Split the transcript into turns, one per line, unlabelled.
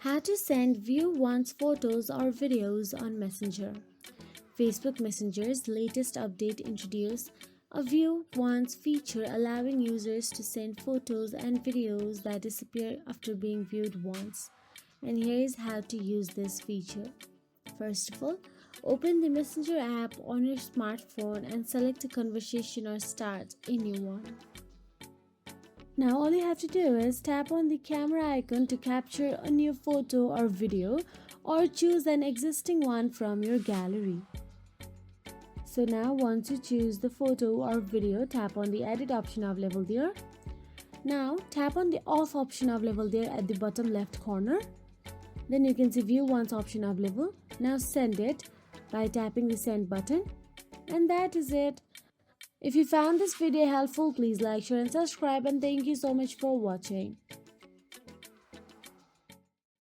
How to send view once photos or videos on Messenger. Facebook Messenger's latest update introduced a view once feature allowing users to send photos and videos that disappear after being viewed once. And here is how to use this feature. First of all, open the Messenger app on your smartphone and select a conversation or start a new one. Now all you have to do is tap on the camera icon to capture a new photo or video or choose an existing one from your gallery. So now once you choose the photo or video, tap on the edit option available there. Now tap on the off option available there at the bottom left corner. Then you can see view once option available. Now send it by tapping the send button. And that is it. If you found this video helpful, please like, share and subscribe, and thank you so much for watching.